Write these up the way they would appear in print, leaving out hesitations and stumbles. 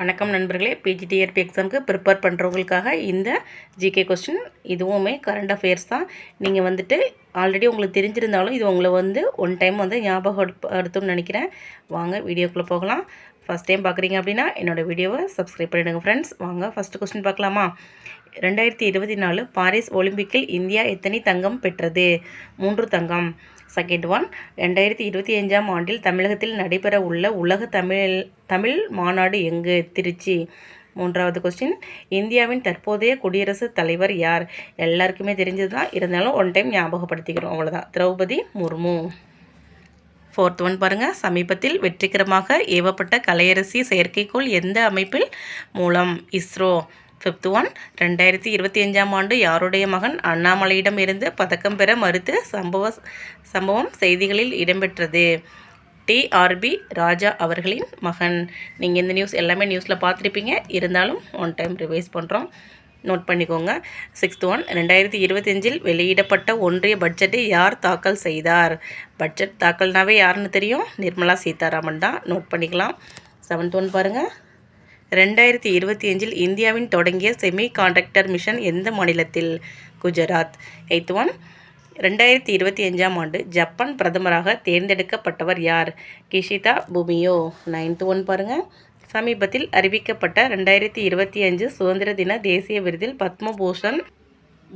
வணக்கம் நண்பர்களே, பிஜிடிஆர்பி எக்ஸாமுக்கு ப்ரிப்பேர் பண்ணுறவங்களுக்காக இந்த ஜிகே கொஸ்டின். இதுவுமே கரண்ட் அஃபேர்ஸ் தான். நீங்கள் ஆல்ரெடி உங்களுக்கு தெரிஞ்சிருந்தாலும் இது உங்களை ஒன் டைம் ஞாபகப்படுத்தும்னு நினைக்கிறேன். வாங்க வீடியோக்குள்ளே போகலாம். ஃபஸ்ட் டைம் பார்க்குறீங்க அப்படின்னா என்னோடய வீடியோவை சப்ஸ்கிரைப் பண்ணிவிடுங்க ஃப்ரெண்ட்ஸ். வாங்க ஃபஸ்ட்டு கொஸ்டின் பார்க்கலாமா? 2024 பாரிஸ் ஒலிம்பிக்கில் இந்தியா எத்தனை தங்கம் பெற்றது? 3 தங்கம். செகண்ட் ஒன், 2025ஆம் ஆண்டில் தமிழகத்தில் நடைபெற உள்ள உலக தமிழ் மாநாடு எங்கு? திருச்சி. மூன்றாவது கொஸ்டின், இந்தியாவின் தற்போதைய குடியரசுத் தலைவர் யார்? எல்லாருக்குமே தெரிஞ்சது தான், இருந்தாலும் ஒன் டைம் ஞாபகப்படுத்திக்கிறோம், அவ்வளோதான். திரௌபதி முர்மு. ஃபோர்த் ஒன் பாருங்கள். சமீபத்தில் வெற்றிகரமாக ஏவப்பட்ட கலையரசி செயற்கைக்கோள் எந்த அமைப்பில் மூலம்? இஸ்ரோ. ஃபிஃப்த் ஒன், 2025ஆம் ஆண்டு யாருடைய மகன் அண்ணாமலையிடம் இருந்து பதக்கம் பெற மறுத்து சம்பவம் செய்திகளில் இடம்பெற்றது? டிஆர்பி ராஜா அவர்களின் மகன். நீங்கள் இந்த நியூஸ் எல்லாமே நியூஸில் பார்த்துருப்பீங்க, இருந்தாலும் ஒன் டைம் ரிவைஸ் பண்ணுறோம், நோட் பண்ணிக்கோங்க. சிக்ஸ்த் ஒன், 2025இல் வெளியிடப்பட்ட ஒன்றிய பட்ஜெட்டை யார் தாக்கல் செய்தார்? பட்ஜெட் தாக்கல்னாவே யாருன்னு தெரியும், நிர்மலா சீதாராமன் தான், நோட் பண்ணிக்கலாம். செவன்த் ஒன் பாருங்கள். 2025இல் இந்தியாவின் தொடங்கிய செமி காண்டக்டர் மிஷன் எந்த மாநிலத்தில்? குஜராத். எய்த் ஒன், 2025ஆம் ஆண்டு ஜப்பான் பிரதமராக தேர்ந்தெடுக்கப்பட்டவர் யார்? கிஷிதா பூமியோ. நைன்த் ஒன் பாருங்கள். சமீபத்தில் அறிவிக்கப்பட்ட 2025 சுதந்திர தின தேசிய விருதில் பத்மபூஷன்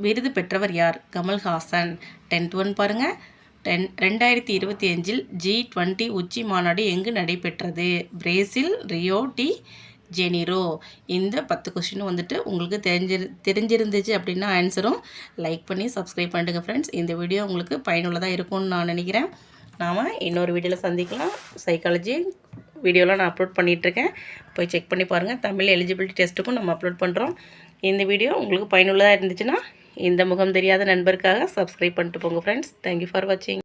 விருது பெற்றவர் யார்? கமல்ஹாசன். 10th ஒன் பாருங்கள். 2025இல் G20 உச்சி மாநாடு எங்கு நடைபெற்றது? Brazil, Rio de Janeiro. இந்த 10 கொஸ்டின் உங்களுக்கு தெரிஞ்சிருந்துச்சு அப்படின்னா ஆன்சரும் லைக் பண்ணி சப்ஸ்கிரைப் பண்ணிடுங்க ஃப்ரெண்ட்ஸ். இந்த வீடியோ உங்களுக்கு பயனுள்ளதாக இருக்கும்னு நான் நினைக்கிறேன். நாம் இன்னொரு வீடியோவில் சந்திக்கலாம். சைக்காலஜி வீடியோலாம் நான் அப்லோட் பண்ணிகிட்ருக்கேன், போய் செக் பண்ணி பாருங்கள். தமிழ் எலிஜிபிலிட்டி டெஸ்ட்டுக்கும் நம்ம அப்லோட் பண்ணுறோம். இந்த வீடியோ உங்களுக்கு பயனுள்ளதாக இருந்துச்சுன்னா இந்த முகம் தெரியாத நண்பருக்காக சப்ஸ்கிரைப் பண்ணிட்டு போங்க ஃப்ரெண்ட்ஸ். தேங்க்யூ ஃபார் வாட்சிங்.